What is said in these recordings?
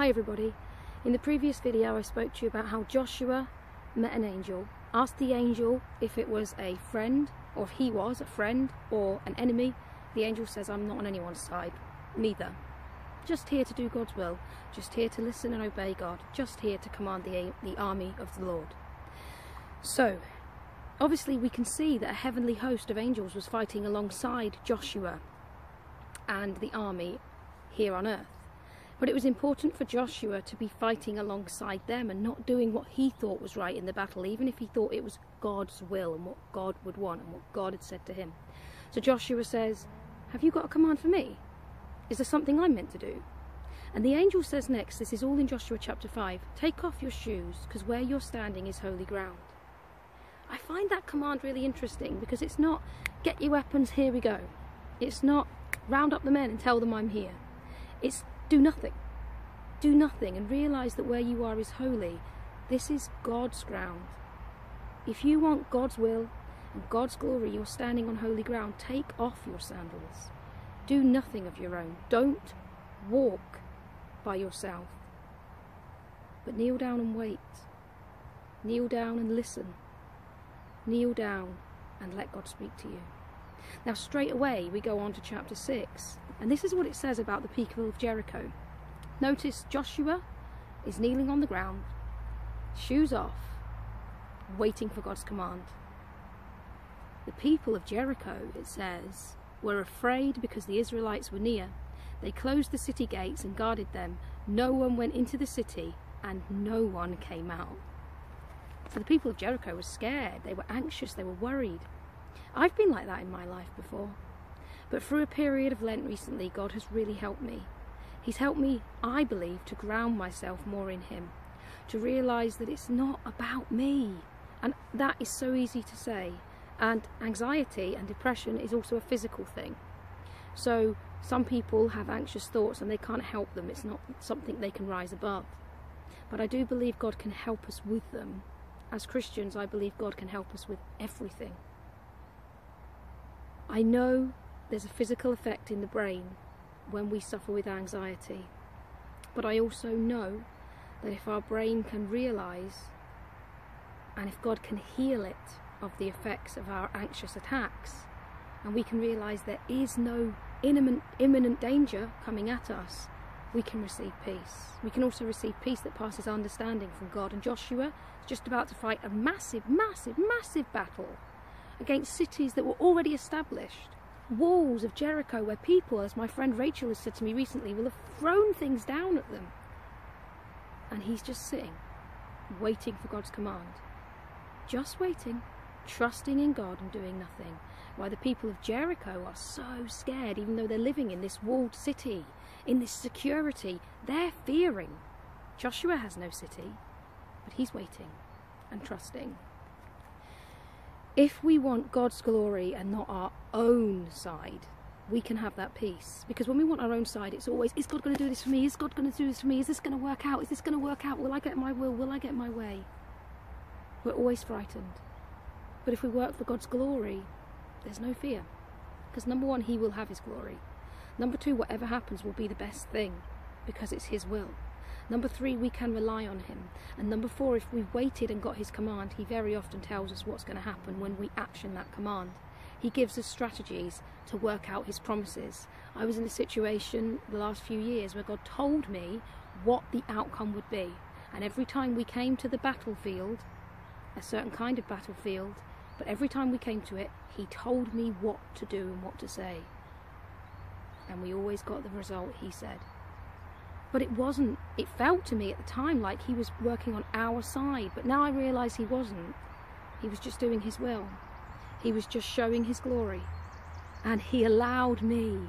Hi everybody. In the previous video I spoke to you about how Joshua met an angel, asked the angel if it was a friend, or if he was a friend or an enemy. The angel says, I'm not on anyone's side, neither. Just here to do God's will, just here to listen and obey God, just here to command the army of the Lord. So, obviously we can see that a heavenly host of angels was fighting alongside Joshua and the army here on earth. But it was important for Joshua to be fighting alongside them and not doing what he thought was right in the battle, even if he thought it was God's will and what God would want and what God had said to him. So Joshua says, have you got a command for me? Is there something I'm meant to do? And the angel says next, this is all in Joshua chapter 5, take off your shoes, because where you're standing is holy ground. I find that command really interesting, because it's not, get your weapons, here we go. It's not, round up the men and tell them I'm here. It's, do nothing. Do nothing and realise that where you are is holy. This is God's ground. If you want God's will and God's glory, you're standing on holy ground. Take off your sandals. Do nothing of your own. Don't walk by yourself. But kneel down and wait. Kneel down and listen. Kneel down and let God speak to you. Now straight away we go on to chapter 6, and this is what it says about the people of Jericho. Notice Joshua is kneeling on the ground, shoes off, waiting for God's command. The people of Jericho, it says, were afraid because the Israelites were near. They closed the city gates and guarded them. No one went into the city and no one came out. So the people of Jericho were scared, they were anxious, they were worried. I've been like that in my life before, but through a period of Lent recently, God has really helped me. He's helped me, I believe, to ground myself more in Him, to realise that it's not about me, and that is so easy to say. And anxiety and depression is also a physical thing. So some people have anxious thoughts and they can't help them, it's not something they can rise above. But I do believe God can help us with them. As Christians, I believe God can help us with everything. I know there's a physical effect in the brain when we suffer with anxiety, but I also know that if our brain can realise, and if God can heal it of the effects of our anxious attacks, and we can realise there is no imminent danger coming at us, we can receive peace. We can also receive peace that passes understanding from God. And Joshua is just about to fight a massive, massive, massive battle against cities that were already established. Walls of Jericho where people, as my friend Rachel has said to me recently, will have thrown things down at them. And he's just sitting, waiting for God's command. Just waiting, trusting in God and doing nothing. While the people of Jericho are so scared, even though they're living in this walled city, in this security, they're fearing. Joshua has no city, but he's waiting and trusting. If we want God's glory and not our own side, we can have that peace. Because when we want our own side, it's always, is God going to do this for me? Is God going to do this for me? Is this going to work out? Is this going to work out? Will I get my will? Will I get my way? We're always frightened. But if we work for God's glory, there's no fear. Because number one, He will have His glory. Number two, whatever happens will be the best thing, because it's His will. Number three, we can rely on Him. And number four, if we've waited and got His command, He very often tells us what's going to happen when we action that command. He gives us strategies to work out His promises. I was in a situation the last few years where God told me what the outcome would be. And every time we came to the battlefield, a certain kind of battlefield, but every time we came to it, He told me what to do and what to say. And we always got the result He said. But it wasn't, it felt to me at the time like He was working on our side, but now I realise He wasn't. He was just doing His will. He was just showing His glory. And He allowed me,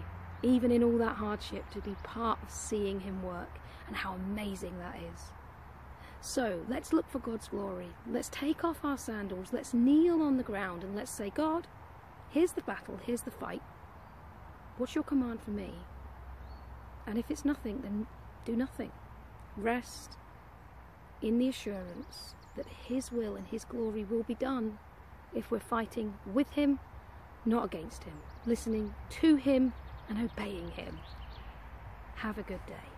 even in all that hardship, to be part of seeing Him work, and how amazing that is. So let's look for God's glory. Let's take off our sandals, let's kneel on the ground and let's say, God, here's the battle, here's the fight. What's your command for me? And if it's nothing, then do nothing. Rest in the assurance that His will and His glory will be done if we're fighting with Him, not against Him, listening to Him and obeying Him. Have a good day.